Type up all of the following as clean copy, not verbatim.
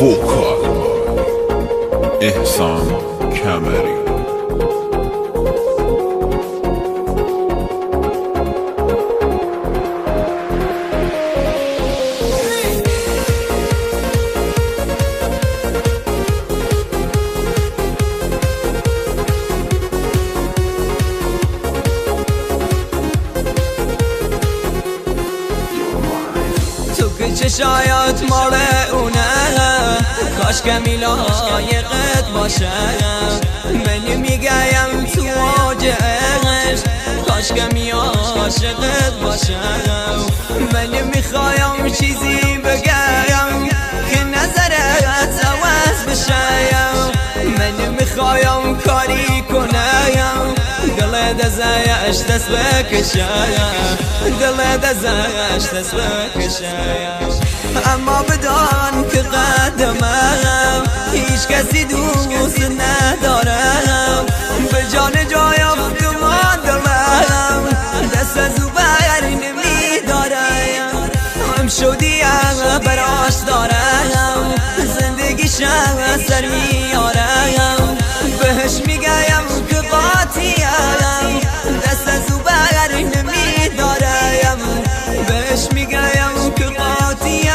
فوکال احسان کمری. چشایات مال اونه کاش کمی لایقت باشه. من میگم تو واجهش کاش کمی عاشقت باشه. من میخوایم چیزی بگم که نظرت عوض بشه. من میخوایم کاری کنم دل دزایش دست بکشه. دل دزایش دست بکشه. اما بدان که قدمم هیچ کسی دوست ندارم. به جان جایم گمان دارم دست از او بر نمیدارم. هم شدیم براش دارم زندگیشم سر میارم. بهش میگم که قاطیم دست از او بر نمیدارم. بهش میگم که قاطیم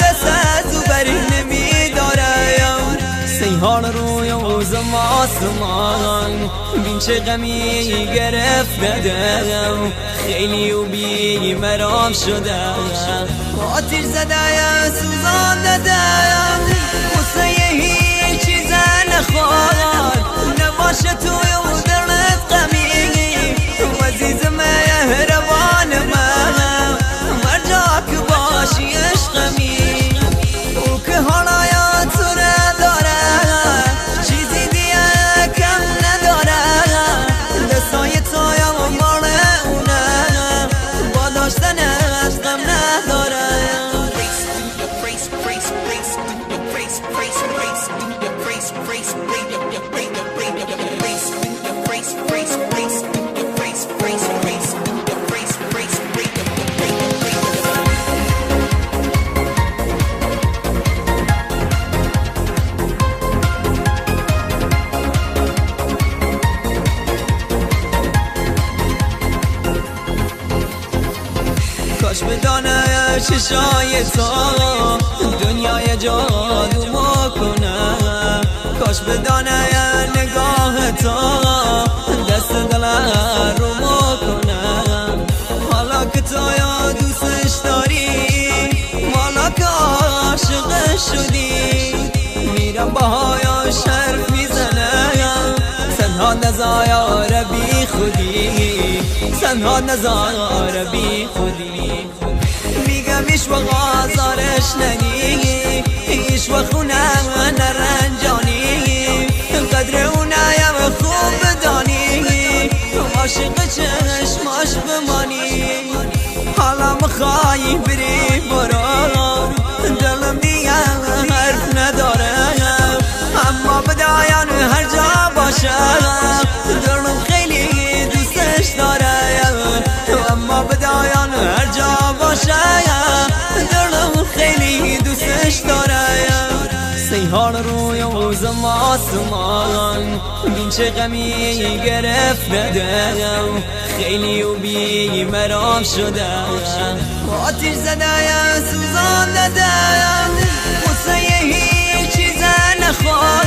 دست از او بر نمیدارم. سیحال روی اوزم آسمان بین چه غمی گرفته دلم. خیلی و بی مرام شده آتیش زده سوزان دادم. قصه هیچ چیز نخواد نباشه توی و دلت غمی. عزیز مهربان من مرجا که باشی عشقمی. او که حالا تو نداره چیزی دیگه کم نداره. دستای تویم و مال اونه با داشتنش غم نداره. کاش بدانه چشای تو دنیای جادو میکنه. کاش بدانه نگاه تو دست دل رو میکنه. حالا که تو یا دوستش داری حالا که عاشق شدی میرم باهایش حرف میزنم. تنها نزار بی خودی تنها نزار بی خودی. میگم ایش و غازارش ننی ایش و خونم نرنجانی. قدر اونایم خوب بدانی عاشق چشماش بمانی. حالا مخوایی بری برو دلم دیگه حرف نداره. اما بداین هر جا باشه دلم خیلی دوستش داره. اما بداین هر جا باشه دلم خیلی دوستش داره. سیحال روی اوزم آسمان بین چه غمی گرفته دلم. خیلی و بی مرام شده آتیش زده سوزان دادم. قصه هیچ چیز نخواد